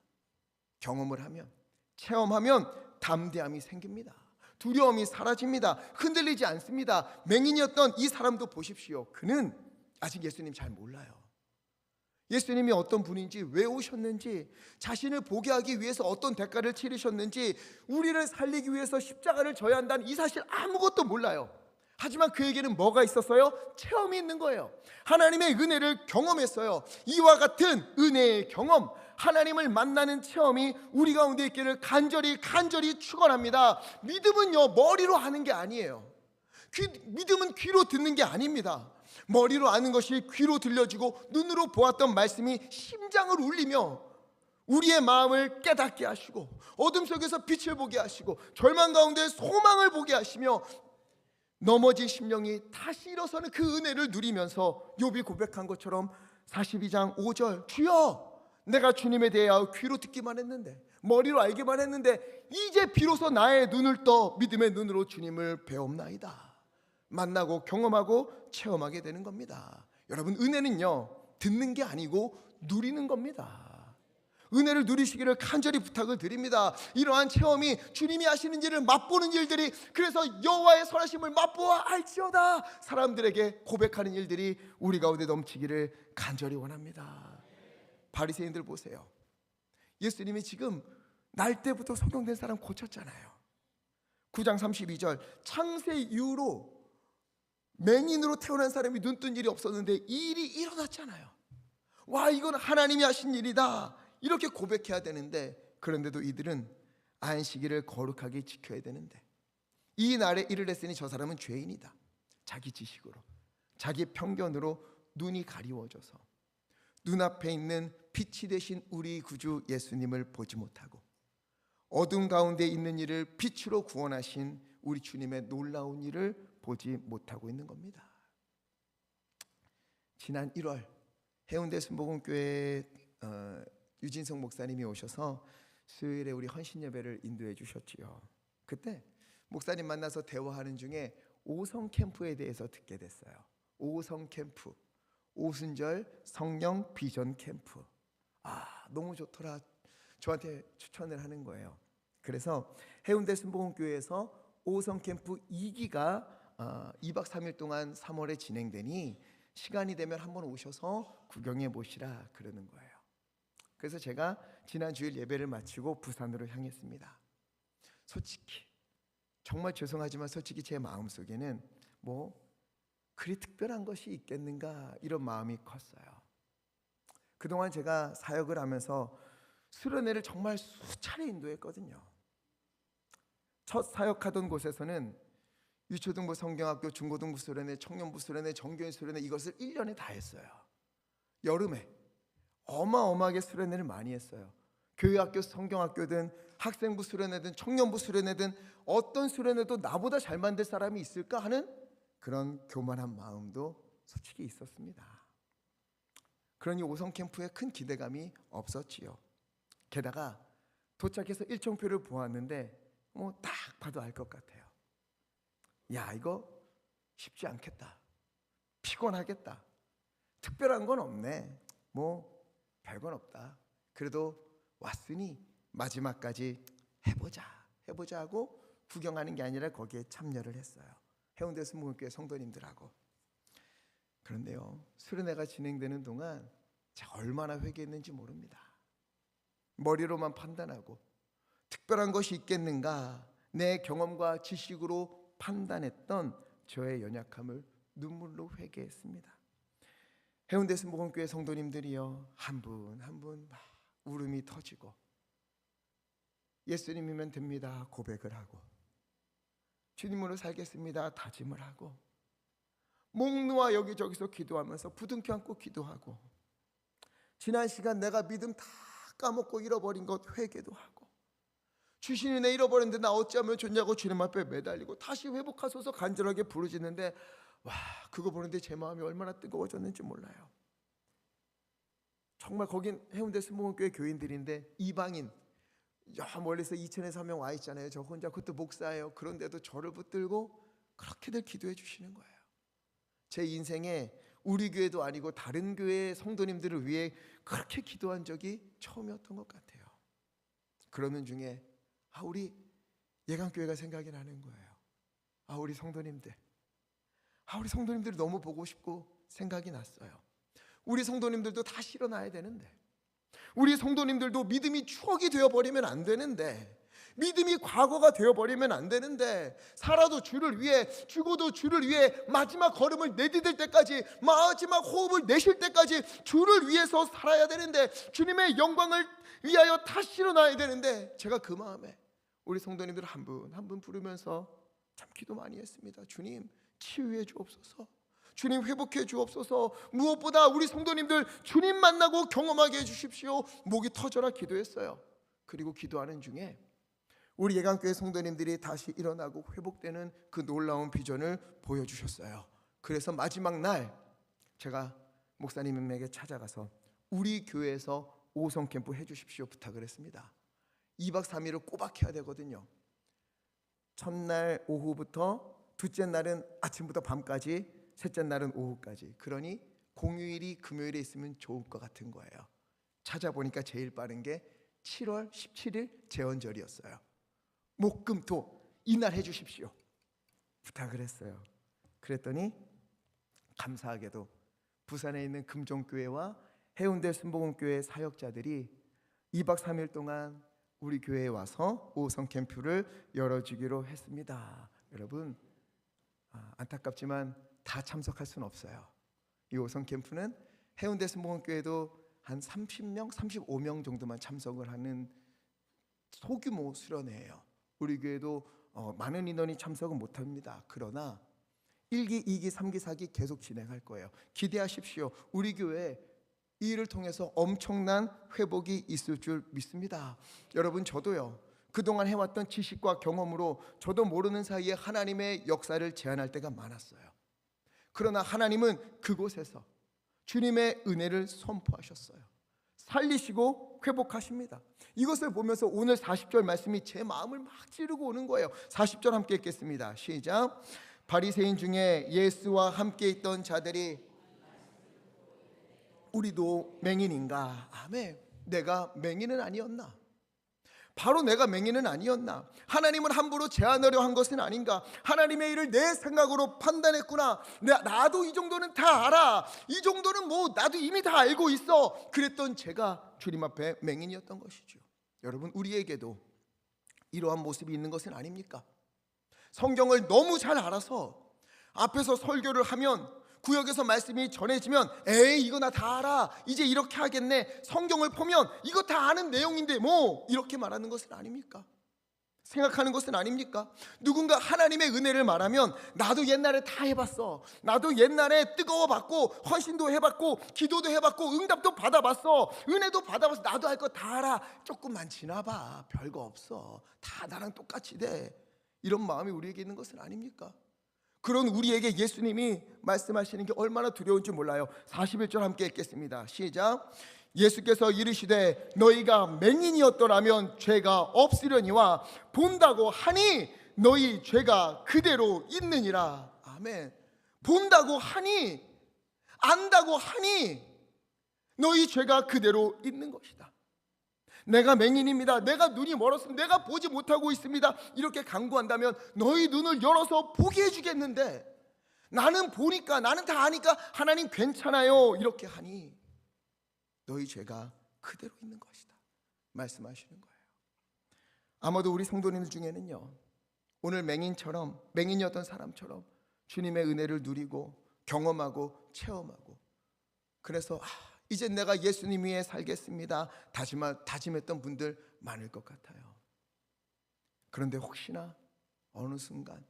경험을 하면, 체험하면 담대함이 생깁니다. 두려움이 사라집니다. 흔들리지 않습니다. 맹인이었던 이 사람도 보십시오. 그는 아직 예수님 잘 몰라요. 예수님이 어떤 분인지, 왜 오셨는지, 자신을 보게 하기 위해서 어떤 대가를 치르셨는지, 우리를 살리기 위해서 십자가를 져야 한다는 이 사실 아무것도 몰라요. 하지만 그에게는 뭐가 있었어요? 체험이 있는 거예요. 하나님의 은혜를 경험했어요. 이와 같은 은혜의 경험, 하나님을 만나는 체험이 우리 가운데 있기를 간절히 축원합니다. 믿음은요 머리로 하는 게 아니에요. 믿음은 귀로 듣는 게 아닙니다. 머리로 아는 것이 귀로 들려지고 눈으로 보았던 말씀이 심장을 울리며 우리의 마음을 깨닫게 하시고 어둠 속에서 빛을 보게 하시고 절망 가운데 소망을 보게 하시며 넘어진 심령이 다시 일어서는 그 은혜를 누리면서 욥이 고백한 것처럼 42장 5절, 주여 내가 주님에 대하여 귀로 듣기만 했는데 머리로 알기만 했는데 이제 비로소 나의 눈을 떠 믿음의 눈으로 주님을 배움나이다. 만나고 경험하고 체험하게 되는 겁니다. 여러분, 은혜는요 듣는 게 아니고 누리는 겁니다. 은혜를 누리시기를 간절히 부탁을 드립니다. 이러한 체험이 주님이 하시는 일을 맛보는 일들이, 그래서 여호와의 선하심을 맛보아 알지어다 사람들에게 고백하는 일들이 우리 가운데 넘치기를 간절히 원합니다. 바리새인들 보세요. 예수님이 지금 날 때부터 소경된 사람 고쳤잖아요. 9장 32절, 창세 이후로 맹인으로 태어난 사람이 눈 뜬 일이 없었는데 이 일이 일어났잖아요. 와, 이건 하나님이 하신 일이다 이렇게 고백해야 되는데, 그런데도 이들은 안식일을 거룩하게 지켜야 되는데 이 날에 일을 했으니 저 사람은 죄인이다. 자기 지식으로, 자기 편견으로 눈이 가리워져서 눈앞에 있는 빛이 되신 우리 구주 예수님을 보지 못하고 어둠 가운데 있는 이를 빛으로 구원하신 우리 주님의 놀라운 일을 보지 못하고 있는 겁니다. 지난 1월 해운대 순복음교회 유진성 목사님이 오셔서 수요일에 우리 헌신 예배를 인도해 주셨지요. 그때 목사님 만나서 대화하는 중에 오성 캠프에 대해서 듣게 됐어요. 오성 캠프, 오순절 성령 비전 캠프. 너무 좋더라. 저한테 추천을 하는 거예요. 그래서 해운대 순복음교회에서 오성 캠프 2기가 2박 3일 동안 3월에 진행되니 시간이 되면 한번 오셔서 구경해 보시라 그러는 거예요. 그래서 제가 지난 주일 예배를 마치고 부산으로 향했습니다. 솔직히 정말 죄송하지만 솔직히 제 마음속에는 뭐 그리 특별한 것이 있겠는가 이런 마음이 컸어요. 그동안 제가 사역을 하면서 수련회를 정말 수차례 인도했거든요. 첫 사역하던 곳에서는 유초등부 성경학교, 중고등부 수련회, 청년부 수련회, 정교인 수련회, 이것을 1년에 다 했어요. 여름에 어마어마하게 수련회를 많이 했어요. 교회학교, 성경학교든 학생부 수련회든 청년부 수련회든 어떤 수련회도 나보다 잘 만들 사람이 있을까 하는 그런 교만한 마음도 솔직히 있었습니다. 그러니 오성 캠프에 큰 기대감이 없었지요. 게다가 도착해서 일정표를 보았는데 딱 봐도 알 것 같아요. 야, 이거 쉽지 않겠다. 피곤하겠다. 특별한 건 없네. 별건 없다. 그래도 왔으니 마지막까지 해보자 하고 구경하는 게 아니라 거기에 참여를 했어요. 해운대 순복음교회 성도님들하고. 그런데요, 수련회가 진행되는 동안 제가 얼마나 회개했는지 모릅니다. 머리로만 판단하고 특별한 것이 있겠는가, 내 경험과 지식으로 판단했던 저의 연약함을 눈물로 회개했습니다. 해운대 순복음교회 성도님들이요, 한 분 한 분 막 울음이 터지고 예수님이면 됩니다 고백을 하고, 주님으로 살겠습니다 다짐을 하고, 목 놓아 여기저기서 기도하면서 부둥켜 안고 기도하고, 지난 시간 내가 믿음 다 까먹고 잃어버린 것 회개도 하고, 주신 은혜 잃어버렸는데 나 어찌하면 좋냐고 주님 앞에 매달리고 다시 회복하소서 간절하게 부르짖는데, 와, 그거 보는데 제 마음이 얼마나 뜨거워졌는지 몰라요. 정말 거긴 해운대 순복음교회 교인들인데 이방인, 멀리서 2,000에서 1명 와 있잖아요. 저 혼자, 그것도 목사예요. 그런데도 저를 붙들고 그렇게들 기도해 주시는 거예요. 제 인생에 우리 교회도 아니고 다른 교회 성도님들을 위해 그렇게 기도한 적이 처음이었던 것 같아요. 그러는 중에 우리 예강교회가 생각이 나는 거예요. 우리 성도님들, 우리 성도님들이 너무 보고 싶고 생각이 났어요. 우리 성도님들도 다시 일어나야 되는데, 우리 성도님들도 믿음이 추억이 되어버리면 안 되는데, 믿음이 과거가 되어버리면 안 되는데, 살아도 주를 위해, 죽어도 주를 위해, 마지막 걸음을 내디딜 때까지, 마지막 호흡을 내쉴 때까지 주를 위해서 살아야 되는데, 주님의 영광을 위하여 다시 일어나야 되는데, 제가 그 마음에 우리 성도님들 한 분 한 분 부르면서 참 기도 많이 했습니다. 주님 치유해 주옵소서, 주님 회복해 주옵소서, 무엇보다 우리 성도님들 주님 만나고 경험하게 해주십시오. 목이 터져라 기도했어요. 그리고 기도하는 중에 우리 예강교회 성도님들이 다시 일어나고 회복되는 그 놀라운 비전을 보여주셨어요. 그래서 마지막 날 제가 목사님에게 찾아가서 우리 교회에서 오성 캠프 해주십시오 부탁을 했습니다. 2박 3일을 꼬박 해야 되거든요. 첫날 오후부터 둘째 날은 아침부터 밤까지, 셋째 날은 오후까지. 그러니 공휴일이 금요일에 있으면 좋을 것 같은 거예요. 찾아보니까 제일 빠른 게 7월 17일 제헌절이었어요. 목금토 이날 해주십시오 부탁을 했어요. 그랬더니 감사하게도 부산에 있는 금종교회와 해운대 순복음교회 사역자들이 2박 3일 동안 우리 교회에 와서 오성 캠프를 열어주기로 했습니다. 여러분, 안타깝지만 다 참석할 수는 없어요. 이 오성 캠프는 해운대 순복음교회도 한 30명, 35명 정도만 참석을 하는 소규모 수련회예요. 우리 교회도 많은 인원이 참석은 못합니다. 그러나 1기, 2기, 3기, 4기 계속 진행할 거예요. 기대하십시오. 우리 교회 이 일을 통해서 엄청난 회복이 있을 줄 믿습니다. 여러분, 저도요, 그동안 해왔던 지식과 경험으로 저도 모르는 사이에 하나님의 역사를 제안할 때가 많았어요. 그러나 하나님은 그곳에서 주님의 은혜를 선포하셨어요. 살리시고 회복하십니다. 이것을 보면서 오늘 40절 말씀이 제 마음을 막 찌르고 오는 거예요. 40절 함께 읽겠습니다. 시작. 바리새인 중에 예수와 함께 있던 자들이 우리도 맹인인가? 아멘. 내가 맹인은 아니었나? 바로 내가 맹인은 아니었나? 하나님은 함부로 제안하려 한 것은 아닌가? 하나님의 일을 내 생각으로 판단했구나. 나도 이 정도는 다 알아. 이 정도는 뭐 나도 이미 다 알고 있어. 그랬던 제가 주님 앞에 맹인이었던 것이죠. 여러분, 우리에게도 이러한 모습이 있는 것은 아닙니까? 성경을 너무 잘 알아서 앞에서 설교를 하면, 구역에서 말씀이 전해지면 에이 이거 나 다 알아, 이제 이렇게 하겠네, 성경을 보면 이거 다 아는 내용인데 뭐, 이렇게 말하는 것은 아닙니까? 생각하는 것은 아닙니까? 누군가 하나님의 은혜를 말하면 나도 옛날에 다 해봤어, 나도 옛날에 뜨거워봤고 헌신도 해봤고 기도도 해봤고 응답도 받아봤어, 은혜도 받아봤어, 나도 할 거 다 알아, 조금만 지나봐, 별거 없어, 다 나랑 똑같이 돼, 이런 마음이 우리에게 있는 것은 아닙니까? 그런 우리에게 예수님이 말씀하시는 게 얼마나 두려운지 몰라요. 41절 함께 읽겠습니다. 시작. 예수께서 이르시되 너희가 맹인이었더라면 죄가 없으려니와 본다고 하니 너희 죄가 그대로 있느니라. 아멘. 본다고 하니, 안다고 하니 너희 죄가 그대로 있는 것이다. 내가 맹인입니다, 내가 눈이 멀었습니다, 내가 보지 못하고 있습니다, 이렇게 간구한다면 너희 눈을 열어서 보게 해주겠는데, 나는 보니까, 나는 다 아니까 하나님 괜찮아요 이렇게 하니 너희 죄가 그대로 있는 것이다 말씀하시는 거예요. 아마도 우리 성도님들 중에는요, 오늘 맹인이었던 사람처럼 주님의 은혜를 누리고 경험하고 체험하고, 그래서 이제 내가 예수님 위에 살겠습니다 다짐했던 분들 많을 것 같아요. 그런데 혹시나 어느 순간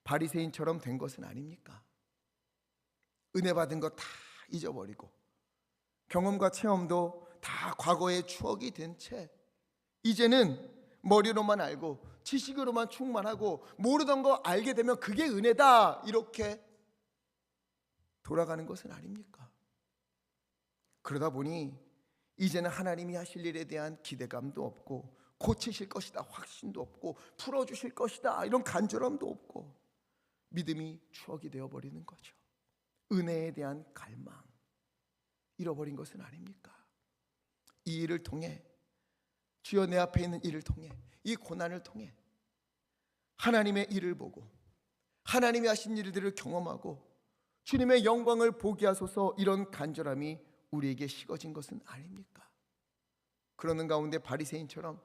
바리새인처럼 된 것은 아닙니까? 은혜 받은 거 다 잊어버리고 경험과 체험도 다 과거의 추억이 된 채 이제는 머리로만 알고 지식으로만 충만하고 모르던 거 알게 되면 그게 은혜다, 이렇게 돌아가는 것은 아닙니까? 그러다 보니 이제는 하나님이 하실 일에 대한 기대감도 없고 고치실 것이다 확신도 없고 풀어주실 것이다 이런 간절함도 없고 믿음이 추억이 되어버리는 거죠. 은혜에 대한 갈망 잃어버린 것은 아닙니까? 이 일을 통해, 주여 내 앞에 있는 일을 통해, 이 고난을 통해 하나님의 일을 보고 하나님이 하신 일들을 경험하고 주님의 영광을 보게 하소서, 이런 간절함이 우리에게 식어진 것은 아닙니까? 그러는 가운데 바리새인처럼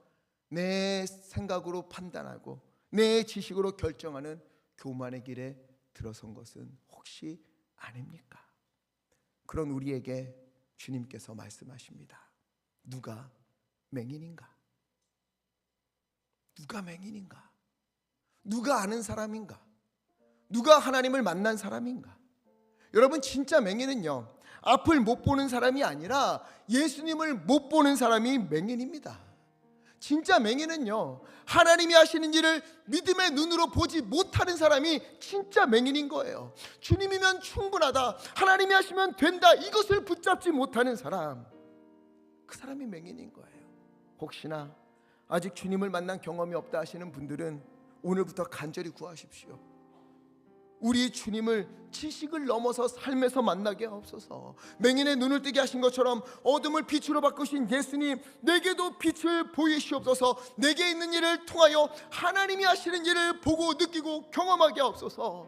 내 생각으로 판단하고 내 지식으로 결정하는 교만의 길에 들어선 것은 혹시 아닙니까? 그런 우리에게 주님께서 말씀하십니다. 누가 맹인인가? 누가 맹인인가? 누가 아는 사람인가? 누가 하나님을 만난 사람인가? 여러분, 진짜 맹인은요, 앞을 못 보는 사람이 아니라 예수님을 못 보는 사람이 맹인입니다. 진짜 맹인은요, 하나님이 하시는 일을 믿음의 눈으로 보지 못하는 사람이 진짜 맹인인 거예요. 주님이면 충분하다, 하나님이 하시면 된다, 이것을 붙잡지 못하는 사람, 그 사람이 맹인인 거예요. 혹시나 아직 주님을 만난 경험이 없다 하시는 분들은 오늘부터 간절히 구하십시오. 우리 주님을 지식을 넘어서 삶에서 만나게 하옵소서. 맹인의 눈을 뜨게 하신 것처럼 어둠을 빛으로 바꾸신 예수님, 내게도 빛을 보이시옵소서. 내게 있는 일을 통하여 하나님이 하시는 일을 보고 느끼고 경험하게 하옵소서.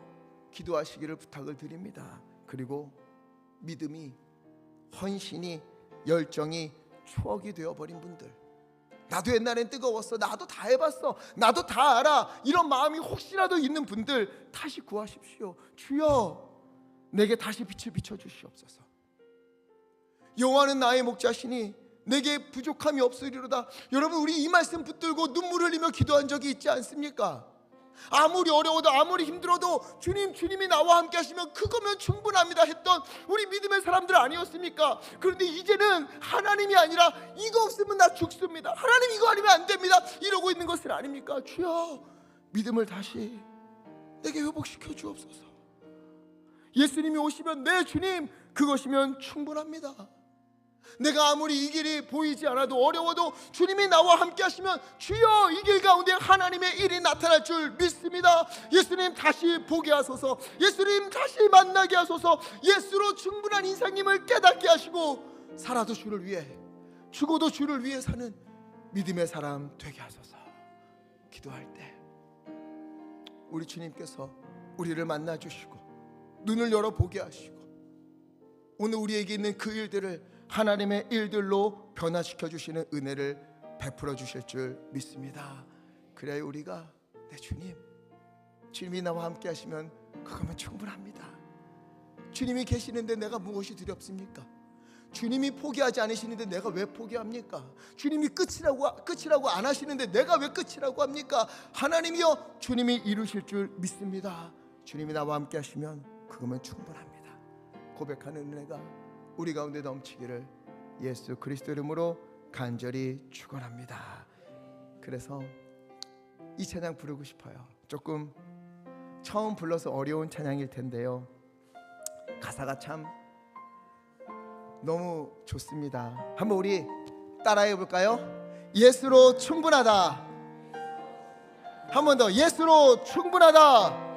기도하시기를 부탁을 드립니다. 그리고 믿음이, 헌신이, 열정이 추억이 되어버린 분들, 나도 옛날엔 뜨거웠어, 나도 다 해봤어, 나도 다 알아, 이런 마음이 혹시라도 있는 분들 다시 구하십시오. 주여, 내게 다시 빛을 비춰주시옵소서. 여호와는 나의 목자시니 내게 부족함이 없으리로다. 여러분, 우리 이 말씀 붙들고 눈물 흘리며 기도한 적이 있지 않습니까? 아무리 어려워도 아무리 힘들어도 주님이 나와 함께 하시면 그거면 충분합니다 했던 우리 믿음의 사람들 아니었습니까? 그런데 이제는 하나님이 아니라 이거 없으면 나 죽습니다, 하나님 이거 아니면 안 됩니다, 이러고 있는 것은 아닙니까? 주여, 믿음을 다시 내게 회복시켜 주옵소서. 예수님이 오시면 내 주님, 그것이면 충분합니다. 내가 아무리 이 길이 보이지 않아도 어려워도 주님이 나와 함께 하시면 주여, 이 길 가운데 하나님의 일이 나타날 줄 믿습니다. 예수님 다시 보게 하소서. 예수님 다시 만나게 하소서. 예수로 충분한 인생님을 깨닫게 하시고 살아도 주를 위해, 죽어도 주를 위해 사는 믿음의 사람 되게 하소서. 기도할 때 우리 주님께서 우리를 만나 주시고 눈을 열어 보게 하시고 오늘 우리에게 있는 그 일들을 하나님의 일들로 변화시켜 주시는 은혜를 베풀어 주실 줄 믿습니다. 그래야 우리가 내 주님이 나와 함께 하시면 그거면 충분합니다. 주님이 계시는데 내가 무엇이 두렵습니까? 주님이 포기하지 않으시는데 내가 왜 포기합니까? 주님이 끝이라고 안 하시는데 내가 왜 끝이라고 합니까? 하나님이여, 주님이 이루실 줄 믿습니다. 주님이 나와 함께 하시면 그거면 충분합니다. 고백하는 은혜가 우리 가운데 넘치기를 예수 그리스도 이름으로 간절히 축원합니다. 그래서 이 찬양 부르고 싶어요. 조금 처음 불러서 어려운 찬양일 텐데요, 가사가 참 너무 좋습니다. 한번 우리 따라해 볼까요? 예수로 충분하다. 한 번 더. 예수로 충분하다.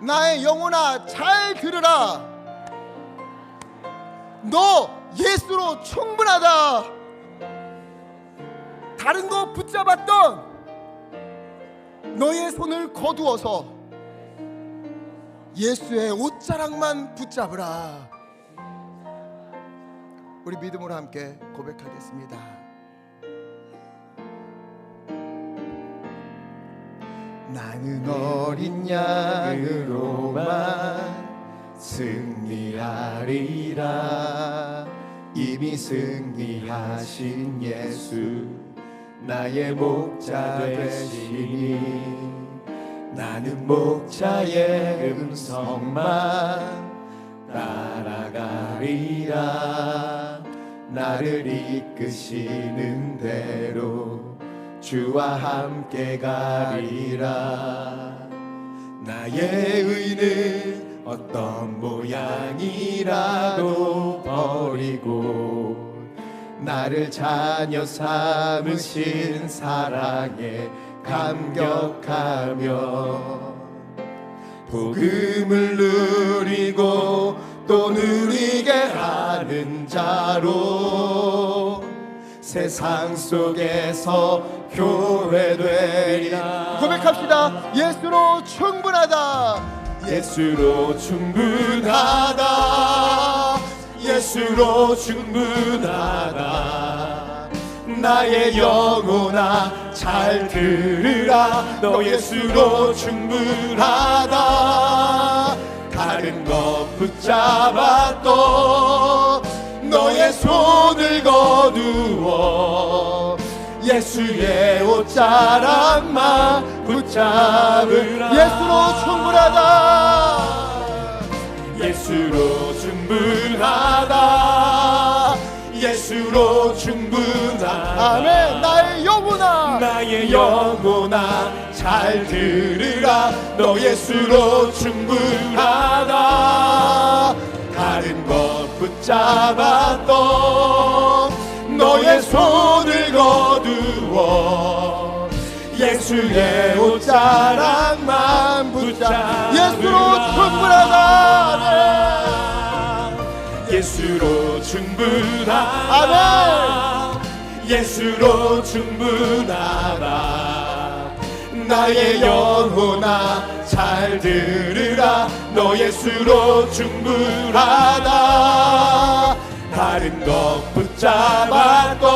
나의 영혼아 잘 들으라. 너 예수로 충분하다. 다른 거 붙잡았던 너의 손을 거두어서 예수의 옷자락만 붙잡으라. 우리 믿음으로 함께 고백하겠습니다. 나는 어린 양으로만 승리하리라. 이미 승리하신 예수 나의 목자 되시니 나는 목자의 음성만 따라가리라. 나를 이끄시는 대로 주와 함께 가리라. 나의 의는 어떤 모양이라도 버리고 나를 자녀 삼으신 사랑에 감격하며 복음을 누리고 또 누리게 하는 자로 세상 속에서 교회 되리라. 고백합시다. 예수로 충분하다. 예수로 충분하다. 예수로 충분하다. 나의 영혼아 잘 들으라. 너 예수로 충분하다. 다른 것 붙잡아도 너의 손을 거두어 예수의 옷자락만 붙잡으라. 예수로 충분하다. 예수로 충분하다. 예수로 충분하다. 아멘. 나의 영혼아, 나의 영혼아 잘 들으라. 너 예수로 충분하다. 다른 것 붙잡았던 너의 손을 거 거두어 예수의 옷자락만 붙잡으라. 예수로 충분하다. 예수로 충분하다. 아멘. 예수로 충분하다. 나의 영혼아 잘 들으라. 너 예수로 충분하다. 다른 것 붙잡았던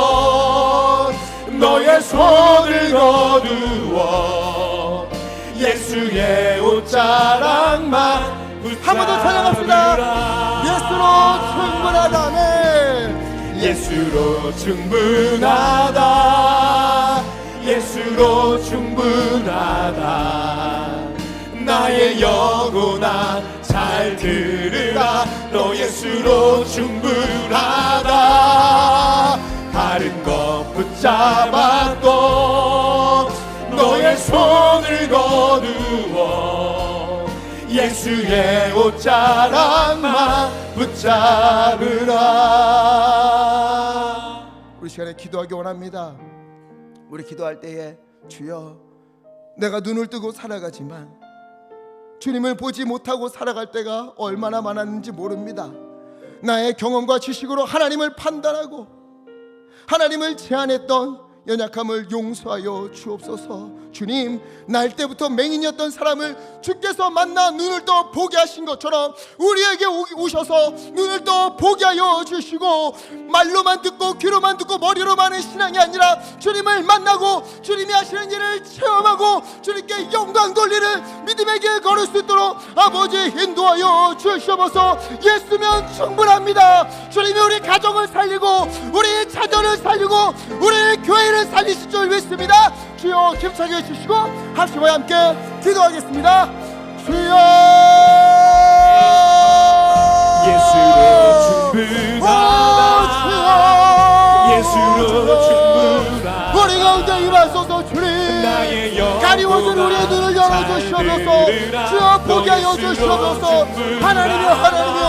너의 손을 거두어 예수의 옷자락만 한 번 더 찬양합시다. 예수로 충분하다네. 예수로 충분하다. 예수로 충분하다. 나의 영혼아 잘 들으라. 너 예수로 충분하다. 다른 것 붙잡았고 너의 손을 거두어 예수의 옷자락만 붙잡으라. 우리 시간에 기도하기 원합니다. 우리 기도할 때에 주여, 내가 눈을 뜨고 살아가지만 주님을 보지 못하고 살아갈 때가 얼마나 많았는지 모릅니다. 나의 경험과 지식으로 하나님을 판단하고 하나님을 제한했던 연약함을 용서하여 주옵소서. 주님, 날 때부터 맹인이었던 사람을 주께서 만나 눈을 떠 보게 하신 것처럼 우리에게 오셔서 눈을 떠 보게 하여 주시고, 말로만 듣고 귀로만 듣고 머리로만 하는 신앙이 아니라 주님을 만나고 주님이 하시는 일을 체험하고 주님께 영광 돌리는 믿음의 길 걸을 수 있도록 아버지 인도하여 주시옵소서. 예수면 충분합니다. 주님이 우리 가정을 살리고 우리 자녀를 살리고 우리 교회를 살리실 줄 믿습니다. 주여, 힘차게 해주시고 합심과 함께 기도하겠습니다. 주여, 예수로 충분하다. 예수로 충분하다. 우리 가운데 일하소서. 주님, 가리워진 우리의 눈을 열어주시옵소서. 주여, 보게 하여 주시옵소서. 하나님이여, 하나님이여,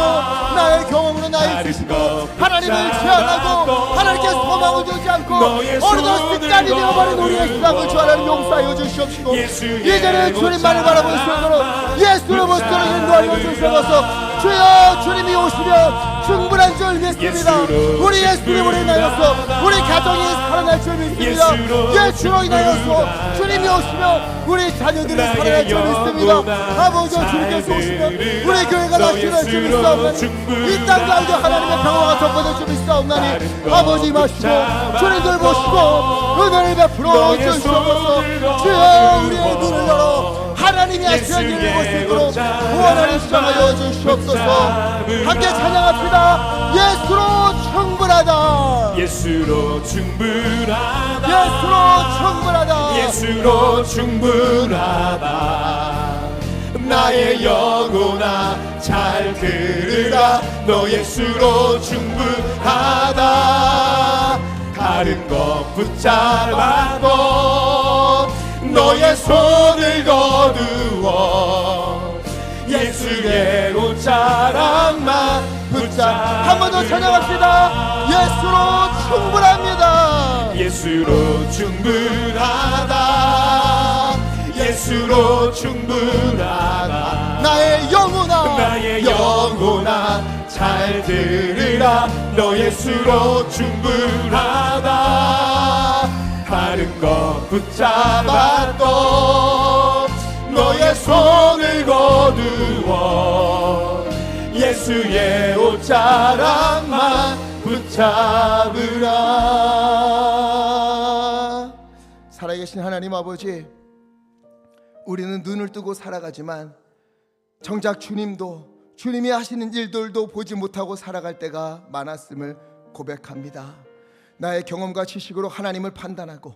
나의 경험으로 나의 지식으로 하나님을 제한하고 하나님께 소망을 두지 않고 어느덧 습관이 되어버린 우리의 신앙을 주 하나님 용서하여 주시옵시고, 이제는 주님만을 바라볼 수 있도록 예수를 모습으로 인도하여 주시옵소서. 주여, 주님이 오시면 충분한 줄 믿습니다. 우리 예수님으로 인하여서 우리 가정이 살아날 줄 믿습니다. 예수로 인하여서 주님이 오시면 우리 자녀들이 살아날 줄 믿습니다. 아버지, 주님께서 오시면 우리 교회가 나시날 줄 믿사옵나니, 이 땅 가운데 하나님의 평화가 덮어질 줄 믿사옵나니, 아버지 마시고 주님들 보시고 은혜를 베풀어 주시옵소서. 주여, 우리의 눈을 열어 하나님이 하시는 일을 볼 수 있도록 구원하는 시작하여 주시옵소서. 함께 찬양합시다. 예수로 충분하다. 예수로 충분하다. 예수로 충분하다. 예수로 충분하다. 나의 영혼아 잘 들으라. 너 예수로 충분하다. 다른 것 붙잡아도 너의 손을 거두어 예수의 옷자락만 붙잡. 한 번 더 찬양합시다. 예수로 충분합니다. 예수로 충분하다. 예수로 충분하다. 나의 영혼아, 나의 영혼아 잘 들으라. 너 예수로 충분하다. 다른 것 붙잡았던 너의 손을 거두어 예수의 옷자락만 붙잡으라. 살아계신 하나님 아버지, 우리는 눈을 뜨고 살아가지만 정작 주님이 하시는 일들도 보지 못하고 살아갈 때가 많았음을 고백합니다. 나의 경험과 지식으로 하나님을 판단하고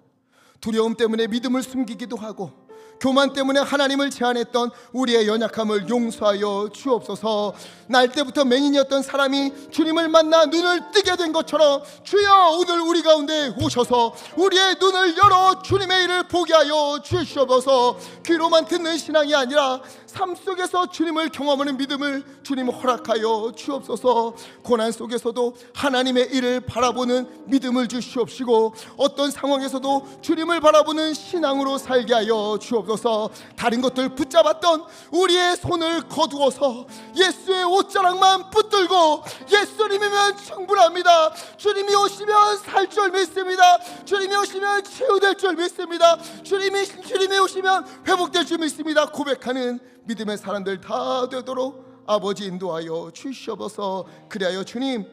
두려움 때문에 믿음을 숨기기도 하고 교만 때문에 하나님을 제한했던 우리의 연약함을 용서하여 주옵소서. 날 때부터 맹인이었던 사람이 주님을 만나 눈을 뜨게 된 것처럼 주여, 오늘 우리 가운데 오셔서 우리의 눈을 열어 주님의 일을 보게 하여 주시옵소서. 귀로만 듣는 신앙이 아니라 삶 속에서 주님을 경험하는 믿음을 주님 허락하여 주옵소서. 고난 속에서도 하나님의 일을 바라보는 믿음을 주시옵시고, 어떤 상황에서도 주님을 바라보는 신앙으로 살게 하여 주옵소서. 다른 것들 붙잡았던 우리의 손을 거두어서 예수의 옷자락만 붙들고, 예수님이면 충분합니다. 주님이 오시면 살 줄 믿습니다. 주님이 오시면 치유될 줄 믿습니다. 주님이 오시면 회복될 줄 믿습니다. 고백하는 믿음의 사람들 다 되도록 아버지 인도하여 주시옵소서. 그리하여 주님,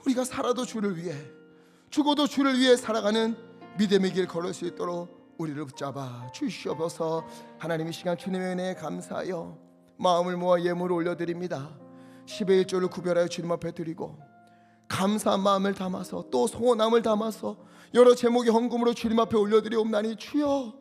우리가 살아도 주를 위해, 죽어도 주를 위해 살아가는 믿음의 길 걸을 수 있도록 우리를 붙잡아 주시옵소서. 하나님, 이 시간 주님의 은혜에 감사하여 마음을 모아 예물을 올려드립니다. 10의 1조를 구별하여 주님 앞에 드리고, 감사한 마음을 담아서, 또 소원함을 담아서 여러 제목의 헌금으로 주님 앞에 올려드리옵나니, 주여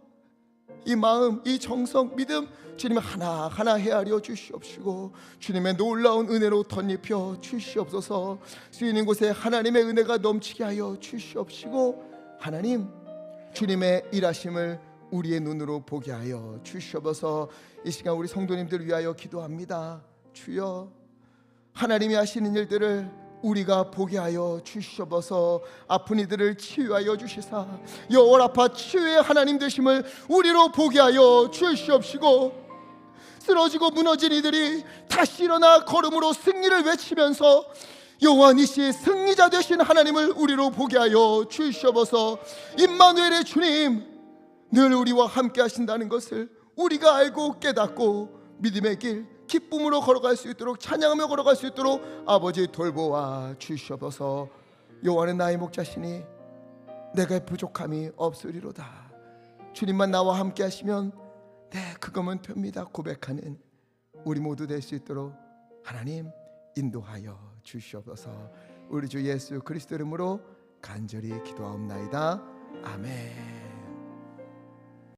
이 마음, 이 정성, 믿음 주님 하나하나 헤아려 주시옵시고, 주님의 놀라운 은혜로 덧입혀 주시옵소서. 쓰이는 곳에 하나님의 은혜가 넘치게 하여 주시옵시고, 하나님 주님의 일하심을 우리의 눈으로 보게 하여 주시옵소서. 이 시간 우리 성도님들 위하여 기도합니다. 주여, 하나님이 하시는 일들을 우리가 보게 하여 주시옵소서. 아픈 이들을 치유하여 주시사 여호와라파 치유의 하나님 되심을 우리로 보게 하여 주시옵시고, 쓰러지고 무너진 이들이 다시 일어나 걸음으로 승리를 외치면서 여호와 니시 승리자 되신 하나님을 우리로 보게 하여 주시옵소서. 임마누엘의 주님, 늘 우리와 함께 하신다는 것을 우리가 알고 깨닫고 믿음의 길, 기쁨으로 걸어갈 수 있도록, 찬양하며 걸어갈 수 있도록 아버지 돌보아 주시옵소서. 여호와는 나의 목자시니 내가 부족함이 없으리로다. 주님만 나와 함께 하시면 내 그것만 펴니다 고백하는 우리 모두 될 수 있도록 하나님 인도하여 주시옵소서. 우리 주 예수 그리스도 이름으로 간절히 기도하옵나이다. 아멘.